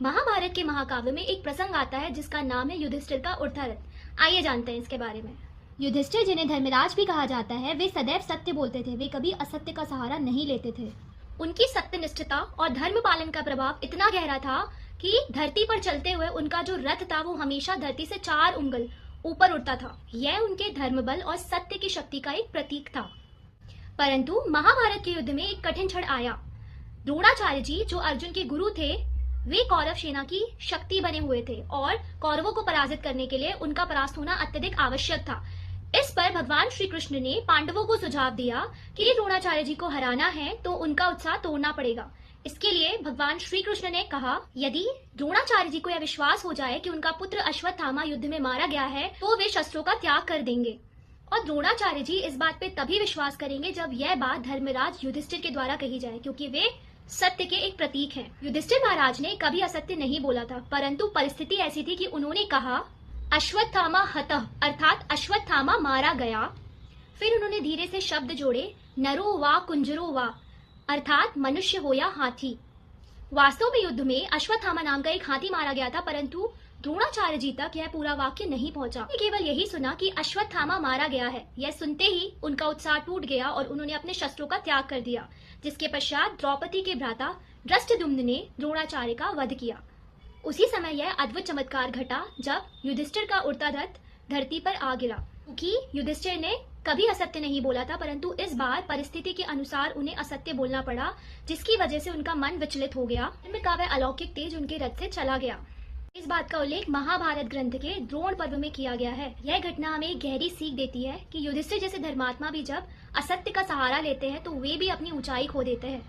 महाभारत के महाकाव्य में एक प्रसंग आता है जिसका नाम है युधिष्ठिर का उड़ता रथ। आइए जानते हैं इसके बारे में। युधिष्ठिर, जिन्हें धर्मराज भी कहा जाता है, वे सदैव सत्य बोलते थे। वे कभी असत्य का सहारा नहीं लेते थे। उनकी सत्यनिष्ठता और धर्म पालन का प्रभाव इतना गहरा था कि धरती पर चलते हुए उनका जो रथ था वो हमेशा धरती से 4 उंगल ऊपर उड़ता था। यह उनके धर्म बल और सत्य की शक्ति का एक प्रतीक था। परंतु महाभारत के युद्ध में एक कठिन क्षण आया। द्रोणाचार्य जी, जो अर्जुन के गुरु थे, वे कौरव सेना की शक्ति बने हुए थे और कौरवों को पराजित करने के लिए उनका परास्त होना अत्यधिक आवश्यक था। इस पर भगवान श्री कृष्ण ने पांडवों को सुझाव दिया कि द्रोणाचार्य जी को हराना है तो उनका उत्साह तोड़ना पड़ेगा। इसके लिए भगवान श्री कृष्ण ने कहा, यदि द्रोणाचार्य जी को यह विश्वास हो जाए कि उनका पुत्र अश्वत्थामा युद्ध में मारा गया है तो वे शस्त्रों का त्याग कर देंगे। और द्रोणाचार्य जी इस बात पे तभी विश्वास करेंगे जब यह बात धर्मराज युधिष्ठिर के द्वारा कही जाए, क्योंकि वे सत्य के एक प्रतीक हैं। युधिष्ठिर महाराज ने कभी असत्य नहीं बोला था, परंतु परिस्थिति ऐसी थी कि उन्होंने कहा, अश्वत्थामा हतः, अर्थात अश्वत्थामा मारा गया। फिर उन्होंने धीरे से शब्द जोड़े, नरो वा कुंजरो वा, अर्थात मनुष्य हो या हाथी। वास्तव में युद्ध में अश्वत्थामा नाम का एक हाथी मारा गया था, परंतु द्रोणाचार्य जी तक यह पूरा वाक्य नहीं पहुंचा। केवल यही सुना कि अश्वत्थामा मारा गया है। यह सुनते ही उनका उत्साह टूट गया और उन्होंने अपने शस्त्रों का त्याग कर दिया, जिसके पश्चात द्रौपदी के भ्राता धृष्टद्युम्न ने द्रोणाचार्य का वध किया। उसी समय यह अद्भुत चमत्कार घटा जब युधिष्ठिर का उड़ता रथ धरती पर आ गिरा, क्योंकि युधिष्ठिर ने कभी असत्य नहीं बोला था, परंतु इस बार परिस्थिति के अनुसार उन्हें असत्य बोलना पड़ा, जिसकी वजह से उनका मन विचलित हो गया। का वह अलौकिक तेज उनके रथ से चला गया। इस बात का उल्लेख महाभारत ग्रंथ के द्रोण पर्व में किया गया है। यह घटना हमें गहरी सीख देती है कि युधिष्ठिर जैसे धर्मात्मा भी जब असत्य का सहारा लेते हैं तो वे भी अपनी ऊंचाई खो देते हैं।